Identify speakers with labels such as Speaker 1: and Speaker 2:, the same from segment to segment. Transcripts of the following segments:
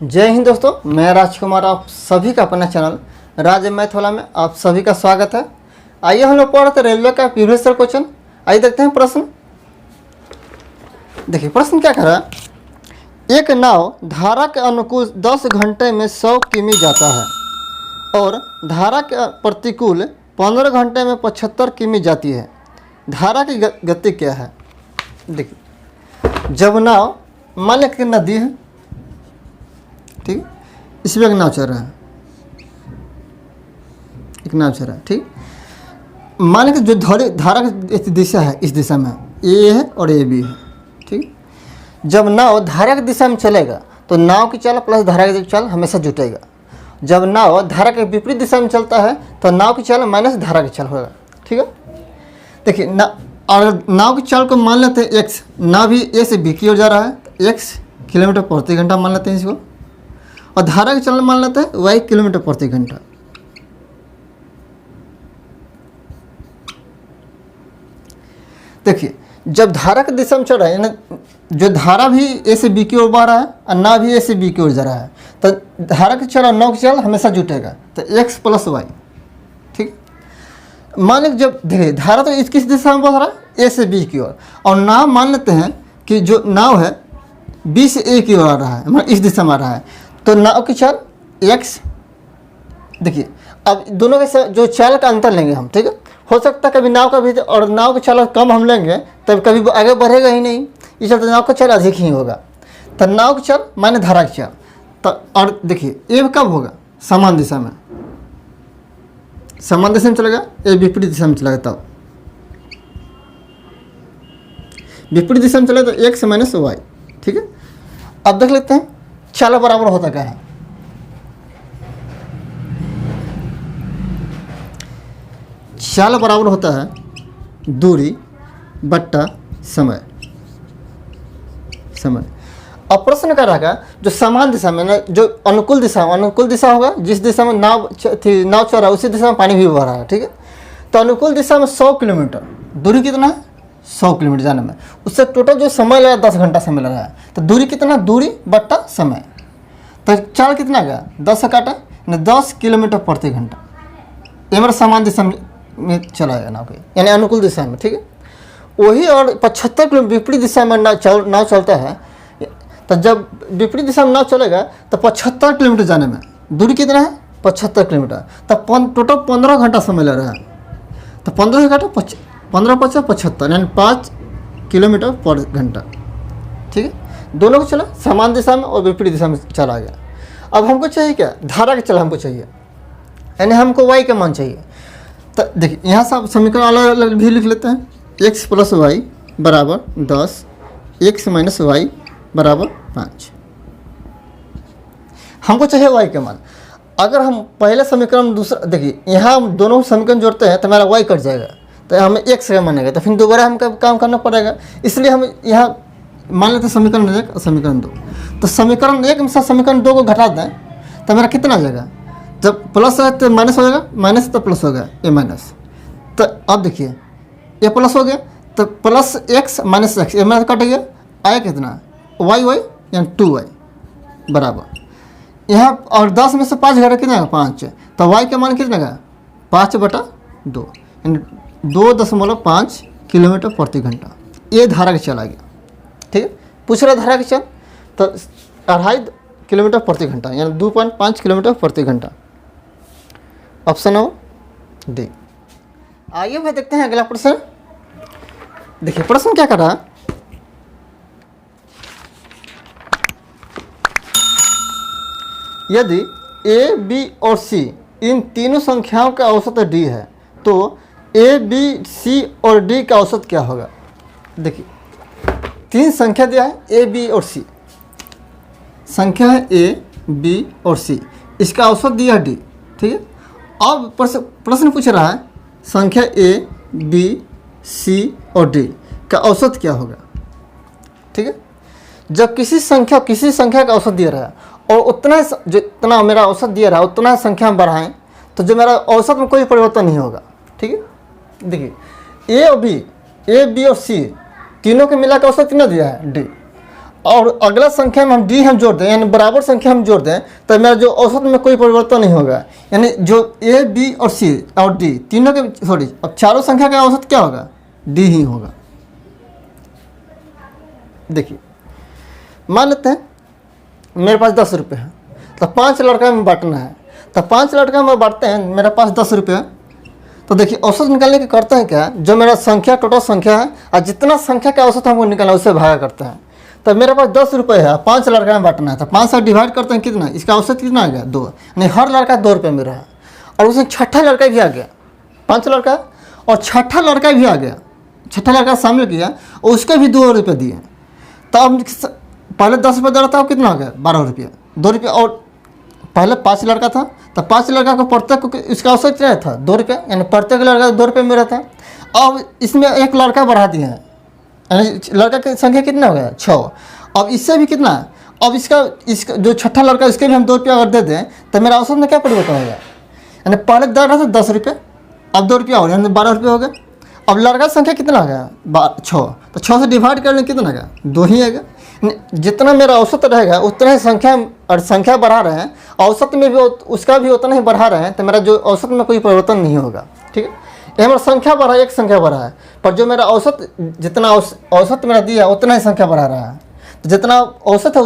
Speaker 1: जय हिंद दोस्तों, मैं राजकुमार आप सभी का अपना चैनल राज मैथ वाला में आप सभी का स्वागत है। आइए हम लोग पढ़ते रेलवे का प्रीवियस ईयर क्वेश्चन। आइए देखते हैं प्रश्न। देखिए प्रश्न क्या कह रहा है। एक नाव धारा के अनुकूल 10 घंटे में 100 किमी जाता है और धारा के प्रतिकूल 15 घंटे में 75 किमी जाती है। धारा की गति क्या है। देखिए जब नाव मान लें कि नदी है, ठीक, इसमें एक नाव चल रहा है, एक नाव चल रहा है, ठीक। मान लें कि जो धारा की दिशा है इस दिशा में ए है और ए बी है, ठीक। जब नाव धारा की दिशा में चलेगा तो नाव की चाल प्लस धारा की चाल हमेशा जुटेगा। जब नाव धारा के विपरीत दिशा में चलता है तो नाव की चाल माइनस धारा की चाल होगा, ठीक है। देखिए और नाव की चाल को मान लेते हैं एक्स, नाव भी ए से बी की ओर जा रहा है तो एक्स किलोमीटर प्रति घंटा मान लेते हैं इसको, और धारा की चाल मान लेते हैं वाई किलोमीटर प्रति घंटा। देखिए जब धारा की दिशा में चल रहा है यानी जो धारा भी ए से बी की ओर बढ़ रहा है और नाव भी ए से बी की ओर जा रहा है तो धारा की चाल और नाव की चाल हमेशा जुटेगा तो एक्स प्लस वाई, ठीक। मान लीजिए जब देखिए धारा तो किस दिशा में बढ़ रहा है ए से बी की ओर, और नाव मान लेते हैं कि जो नाव है बी से ए की ओर आ रहा है, मतलब इस दिशा में आ रहा है तो नाव की चाल एक्स। देखिए अब दोनों के जो चाल का अंतर लेंगे हम, ठीक है। हो सकता है कभी नाव का भी और नाव की चाल कम हम लेंगे तब कभी आगे बढ़ेगा ही नहीं, इस चलते नाव का चाल अधिक ही होगा। तो नाव की चाल माने धारा की चाल तो, और देखिए ए कब होगा समान दिशा में, समान दिशा में चलेगा, ए विपरीत दिशा में चलेगा तब विपरीत दिशा में चलेगा तो एक्स माइनस वाई, ठीक है। अब देख लेते हैं चाल बराबर होता क्या है। चाल बराबर होता है दूरी बट्टा समय। अब प्रश्न कर रहा है जो समान दिशा में ना, जो अनुकूल दिशा होगा जिस दिशा में नाव चल रहा है उसी दिशा में पानी भी बह रहा है, ठीक है। तो अनुकूल दिशा में 100 किलोमीटर दूरी कितना है 100 किलोमीटर जाने में, उससे टोटल जो समय लगा 10 घंटा समय लगा है। तो दूरी कितना, दूरी बट्टा समय, तो चाल कितना गया 10 से काटा 10 किलोमीटर प्रति घंटा। ये मेरा समान दिशा में चलाएगा नाव के यानी अनुकूल दिशा में, ठीक है। वही और 75 किलोमीटर विपरीत दिशा में नाव चलता है, तो जब विपरीत दिशा में नाव चलेगा तो 75 किलोमीटर जाने में दूरी कितना है 75 किलोमीटर, तब टोटल 15 घंटा समय लग रहा है। तो 15 घंटा 15 50 75 यानी 5 किलोमीटर पर घंटा, ठीक है। दोनों को चला समान दिशा में और विपरीत दिशा में चला गया। अब हमको चाहिए क्या, धारा की चाल हमको चाहिए, यानी हमको वाई का मान चाहिए। तो देखिए यहाँ सब समीकरण अलग अलग भी लिख लेते हैं। एक्स प्लस वाई बराबर 10, एक्स माइनस वाई बराबर 5। हमको चाहिए वाई का मान। अगर हम पहले समीकरण दूसरा, देखिए यहाँ हम दोनों समीकरण जोड़ते हैं तो हमारा वाई कट जाएगा तो हमें एक्स का मानेगा, तो फिर दोबारा हमको काम करना पड़ेगा। इसलिए हम यहाँ मान लेते हैं समीकरण 1 और समीकरण 2। तो समीकरण 1 में समीकरण 2 को घटा दें तो मेरा कितना आ जाएगा, जब प्लस है तो माइनस हो जाएगा, माइनस तो प्लस हो गया ए माइनस। तो अब देखिए ए प्लस हो गया तो प्लस एक्स माइनस एक्स, ए माइनस कट गया, आया कितना वाई यानी 2y बराबर यहाँ, और 10 में से 5 घटा कितना 5, तो वाई का मान कितना का 5/2 यानी 2.5 किलोमीटर प्रति घंटा। ये धारा की चाल आ गया, ठीक है। पूछ रहा धारा की चाल तो 2.5 किलोमीटर प्रति घंटा यानी 2.5 किलोमीटर प्रति घंटा। ऑप्शन हो डी। आइए भाई देखते हैं अगला प्रश्न। देखिए प्रश्न क्या कर रहा है। यदि ए बी और सी इन तीनों संख्याओं का औसत डी है तो ए बी सी और डी का औसत क्या होगा। देखिए 3 संख्या दिया है ए बी और सी, संख्या है ए बी और सी, इसका औसत दिया है डी, ठीक है। अब प्रश्न पूछ रहा है संख्या ए बी सी और डी का औसत क्या होगा, ठीक है। जब किसी संख्या का औसत दिया रहा है और उतना जितना मेरा औसत दिया रहा है उतना संख्या में बढ़ाएं तो जो मेरा औसत में कोई परिवर्तन नहीं होगा, ठीक है। देखिए ए बी और सी तीनों के मिला के औसत कितना दिया है डी, और अगला संख्या में हम डी हम जोड़ दें, यानी बराबर संख्या हम जोड़ दें, तो मेरा जो औसत में कोई परिवर्तन नहीं होगा। यानी जो ए, बी और सी और डी तीनों के सॉरी अब चारों संख्या का औसत क्या होगा? डी ही होगा। देखिए मान लेते हैं मेरे पास 10 रुपये है, तो 5 लड़का में बांटना है, तो 5 लड़का में बांटते हैं, मेरे पास 10 रुपये है। तो देखिए औसत निकालने के करते हैं क्या, जो मेरा संख्या टोटल संख्या है और जितना संख्या का औसत हमको निकालना है उससे भागा करते हैं। तो मेरे पास 10 रुपये है, 5 लड़का में बांटना है, तो 5 से डिवाइड करते हैं कितना, इसका औसत कितना आ गया? 2। यानी हर लड़का 2 रुपये में रहा, और उसमें छठा लड़का भी आ गया, 5 लड़का और छठा लड़का भी आ गया, छठा लड़का शामिल किया और उसके भी 2 रुपये दिए। तो अब पहले 10 रुपये दे रहा था, अब कितना हो गया? 12 रुपये, 2 रुपये। और पहले 5 लड़का था, तो 5 लड़का को प्रत्येक को इसका औसत क्या था? 2 रुपये, यानी प्रत्येक लड़का 2 रुपये में रहता। अब इसमें एक लड़का बढ़ा दिए हैं, यानी लड़का की संख्या कितना हो गया? 6। अब इससे भी कितना, अब इसका जो छठा लड़का इसके भी हम 2 रुपये अगर दे दें तो मेरा औसत में क्या परिवर्तन होगा? यानी पहले दे रहा था 10 रुपये, अब 2 रुपये हो गया, यानी 12 रुपये हो गए। अब लड़का संख्या कितना आ गया? 6। तो 6 से डिवाइड करने कितना आएगा? 2 ही आएगा। जितना मेरा औसत रहेगा उतना ही संख्या, और संख्या बढ़ा रहे हैं, औसत में भी उसका भी उतना ही बढ़ा रहे हैं, तो मेरा जो औसत में कोई परिवर्तन नहीं होगा। ठीक है, ये हमारा संख्या बढ़ा, एक संख्या बढ़ा है, पर जो मेरा औसत जितना औसत मेरा दिया उतना ही संख्या बढ़ा रहा है। तो जितना औसत है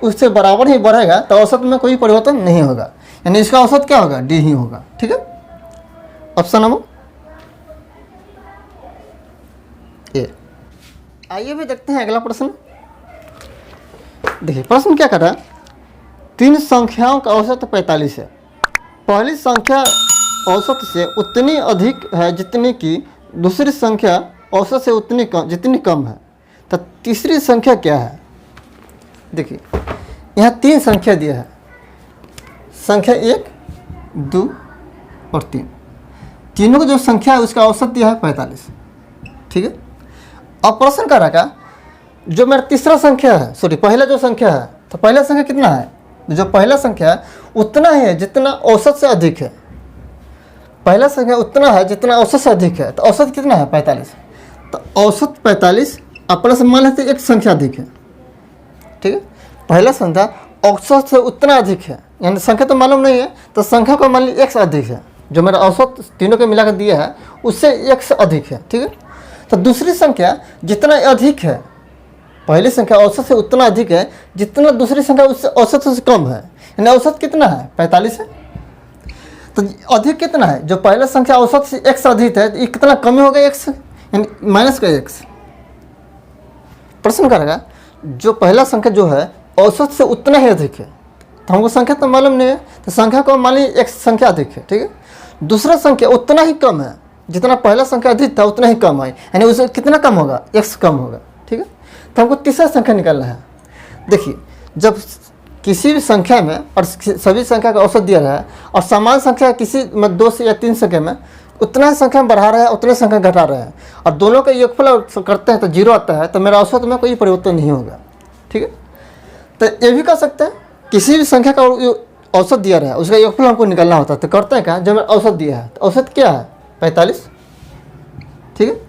Speaker 1: उससे बराबर ही बढ़ेगा, तो औसत में कोई परिवर्तन नहीं होगा, यानी इसका औसत क्या होगा? डी ही होगा। ठीक है, ऑप्शन नंबर ए। आइए भी देखते हैं अगला प्रश्न। देखिए प्रश्न क्या कर रहा है, 3 संख्याओं का औसत 45 है। पहली संख्या औसत से उतनी अधिक है जितनी कि दूसरी संख्या औसत से जितनी कम है, तो तीसरी संख्या क्या है? देखिए यहाँ 3 संख्या दिया है, संख्या 1, 2 और 3। तीनों की जो संख्या है उसका औसत दिया है 45। ठीक है, अब प्रश्न कर रहा है जो मेरा तीसरा संख्या है, सॉरी पहला जो संख्या है, तो पहला संख्या कितना है? जो पहला संख्या है उतना ही है जितना औसत से अधिक है। पहला संख्या उतना है जितना औसत से अधिक है, तो औसत कितना है? 45। तो औसत 45 अपने से मान लेते एक संख्या अधिक है। ठीक है, पहला संख्या औसत से उतना अधिक है, यानी संख्या तो मालूम नहीं है, तो संख्या को मान लीजिए 1 से अधिक है। जो मेरा औसत तीनों के मिलाकर दिया है उससे 1 से अधिक है। ठीक है, तो दूसरी संख्या जितना अधिक है, पहली संख्या औसत से उतना अधिक है जितना दूसरी संख्या उससे औसत से कम है, यानी औसत कितना है? 45 है। तो अधिक कितना है? जो पहला संख्या औसत से 1 से अधिक है, तो ये कितना कम होगा? 1 से, यानी माइनस का 1 से। प्रश्न करेगा जो पहला संख्या जो है औसत से उतना ही अधिक है, तो हमको संख्या तो मालूम नहीं है, तो संख्या को मान लीजिए 1 संख्या अधिक है। ठीक है, दूसरा संख्या उतना ही कम है, जितना पहला संख्या अधिक था उतना ही कम है, यानी उससे कितना कम होगा? 1 से कम होगा। ठीक है, तो हमको तीसरा संख्या निकालना है। देखिए जब किसी भी संख्या में और सभी संख्या का औसत दिया रहा है, और समान संख्या किसी में 2 से या 3 संख्या में उतना ही संख्या में बढ़ा रहा है उतने संख्या घटा रहा है, और दोनों का योगफल करते हैं तो 0 आता है, तो मेरा औसत में कोई परिवर्तन नहीं होगा। ठीक है, तो ये भी कर सकते हैं, किसी भी संख्या का औसत दिया रहा है उसका योगफल हमको निकालना होता है, तो करते हैं क्या? जब मेरा औसत दिया है तो औसत क्या है? 45। ठीक है,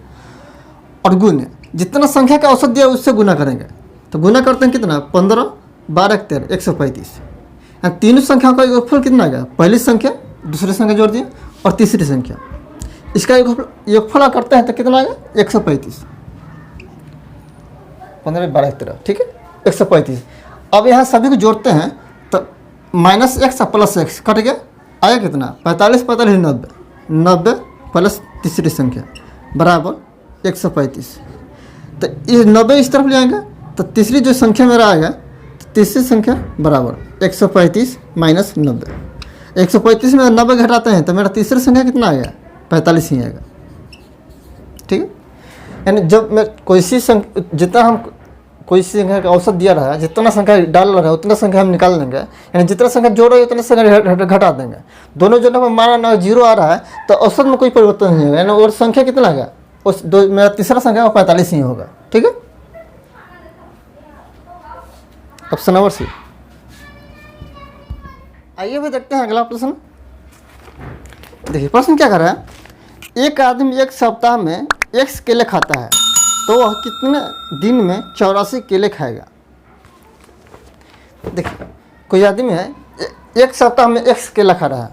Speaker 1: और गुण जितना संख्या का औसत दिया उससे गुना करेंगे, तो गुना करते हैं कितना? 15, 12, 13, 135। तीनों संख्याओं का योगफल कितना आ गया? पहली संख्या दूसरी संख्या जोड़ दिए और तीसरी संख्या, इसका योगफल करते हैं तो कितना आएगा? 135। 15, 12, 13। ठीक है, 135। अब यहाँ सभी को जोड़ते हैं तो -x प्लस x कट गया, आया कितना? 45, 45, 90, 90 प्लस तीसरी संख्या बराबर 135। तो ये 90 इस तरफ ले आएगा, तो तीसरी जो संख्या मेरा आएगा, तो तीसरी संख्या बराबर 135 माइनस 90। 135 में 90 घटाते हैं तो मेरा तीसरी संख्या कितना आएगा? 45 ही आएगा। ठीक है, यानी जब मैं कोई सी संख्या, जितना हम कोई सी संख्या का औसत दिया रहा है, जितना संख्या डाल रहा है उतना संख्या हम निकाल देंगे, यानी जितना संख्या जोड़ रहे हैं उतना संख्या घटा देंगे। दोनों जो नंबर माना ना 0 आ रहा है तो औसत में कोई परिवर्तन नहीं होगा, यानी और संख्या कितना आएगा? उस मेरा तीसरा संख्या 45 ही होगा। ठीक है, ऑप्शन नंबर सी। आइए भी देखते हैं अगला प्रश्न। देखिए प्रश्न क्या कर रहा है, एक आदमी एक सप्ताह में 1 केले खाता है, तो वह कितने दिन में 84 केले खाएगा? देखिए कोई आदमी है एक सप्ताह में एक्स केला खा रहा है,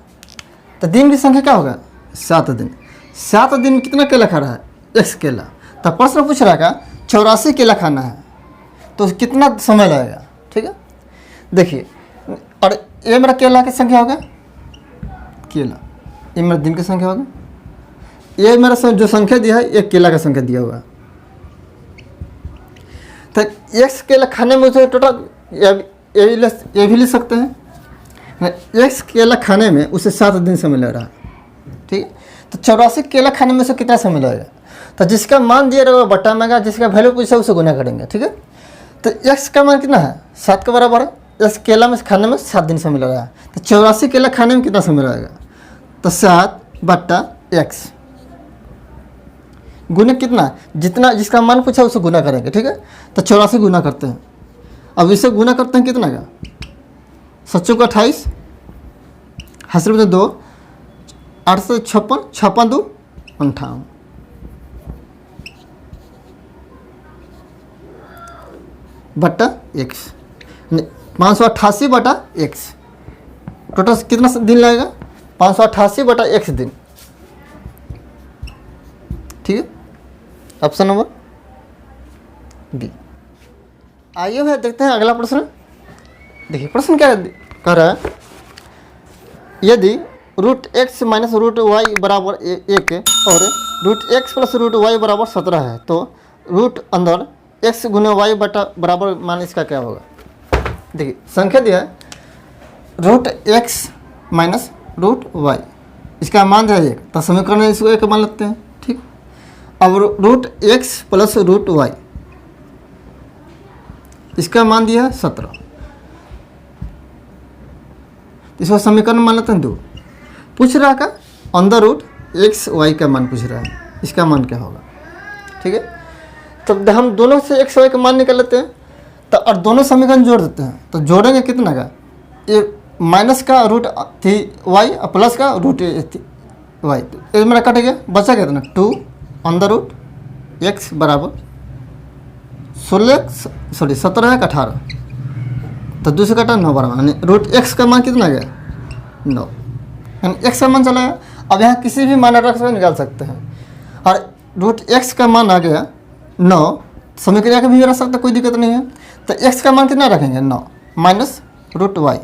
Speaker 1: तो दिन की संख्या क्या होगा 7 दिन। 7 दिन में कितना केला खा रहा है एक्स केला। तो प्रश्न पूछ रहा है 84 केला खाना है तो कितना समय लगेगा। ठीक है, देखिए और ये मेरा केला की संख्या होगा, केला ये मेरा दिन की संख्या होगा, ये मेरा जो संख्या दिया है ये केला का संख्या दिया हुआ। तो एक्स केला खाने में उसे टोटल ये भी ले सकते हैं, एक्स केला खाने में उसे 7 दिन समय लग रहा है। ठीक है, तो 84 केला खाने में उसे कितना समय लगेगा। तो जिसका मान दिया रहेगा बट्टा में, जिसका वैल्यू पूछा उसे गुना करेंगे। ठीक है, तो एक्स का मान कितना है 7 के बराबर है, एक्स केला में खाने में 7 दिन समय लग रहा है। तो 84 केला खाने में कितना समय लगेगा, तो 7 बट्टा एक्स गुना कितना, जितना जिसका मान पूछा उसे गुना करेंगे। ठीक है, तो 84 गुना करते हैं। अब इसे गुना करते हैं कितना का 7 का 28, हासिल में 2, 8 से 56, 56 2 58 बट्टा एक्स, 588 बटा एक्स। टोटल कितना दिन लगेगा 588 बटा एक्स दिन। ठीक है, ऑप्शन नंबर बी। आइए भैया देखते हैं अगला प्रश्न। देखिए प्रश्न क्या कह रहा है, यदि root X minus root Y बराबर 1 और root X plus root Y बराबर 17 है तो रूट अंदर एक्स गुना वाई बटा बराबर मान इसका क्या होगा। देखिए संख्या दिया है root X minus root Y, इसका मान दिया 1, तो समीकरण में इसको 1 मान लेते हैं। ठीक, अब root X plus root Y इसका मान दिया है 17, इसको समीकरण मान लेते हैं 2। पूछ रहा का अंदर रूट एक्स वाई का मान पूछ रहा है, इसका मान क्या होगा। ठीक है, तब हम दोनों से एक्स वाई का मान निकाल लेते हैं, तो और दोनों समीकरण जोड़ देते हैं। तो जोड़ेंगे कितना का, ये माइनस का रूट थी वाई और प्लस का रूट वाई, तो ये मेरा कट गया, बचा कितना 2 अंदर रूट एक्स बराबर 17 है 18, तो 2 से कटा 9 बराबर, यानी रूट एक्स का मान कितना गया 9, यानी एक्स का मान चला गया। अब यहाँ किसी भी मान रख निकाल सकते हैं, और रूट एक्स का मान आ गया 9, समीकरण का भी रख सकते, कोई दिक्कत नहीं है। तो एक्स का मान कितना रखेंगे 9 माइनस रूट वाई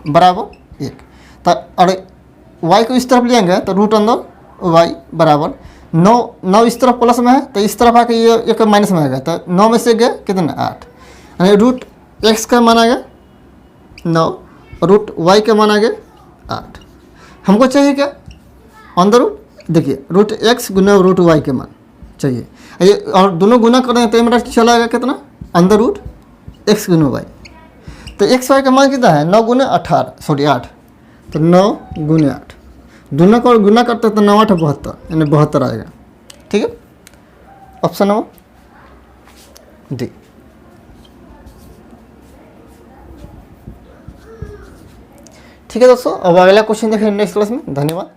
Speaker 1: बराबर 1, तो और वाई को इस तरफ ले आएंगे तो रूट अंदर वाई बराबर 9 इस तरफ प्लस में है, तो इस तरफ आके ये एक माइनस में आएगा, तो 9 में से गया कितना 8, यानी रूट एक्स का मान आ गया 9 और रूट वाई का मान आ गया 8। हमको चाहिए क्या अंदर रूट, देखिए रूट एक्स गुना रूट वाई के मान चाहिए, ये और दोनों गुना करेंगे तो मेरा चला आएगा कितना अंदर रूट एक्स गुना वाई। तो एक्स वाई का मान कितना है 9 गुना 8, तो 9 गुना 8 दोनों को गुना करते हैं तो 9 8 72, यानी 72 आएगा। ठीक है, ऑप्शन नंबर डी। ठीक है दोस्तों, अब अगला क्वेश्चन देखेंगे नेक्स्ट क्लास में। धन्यवाद।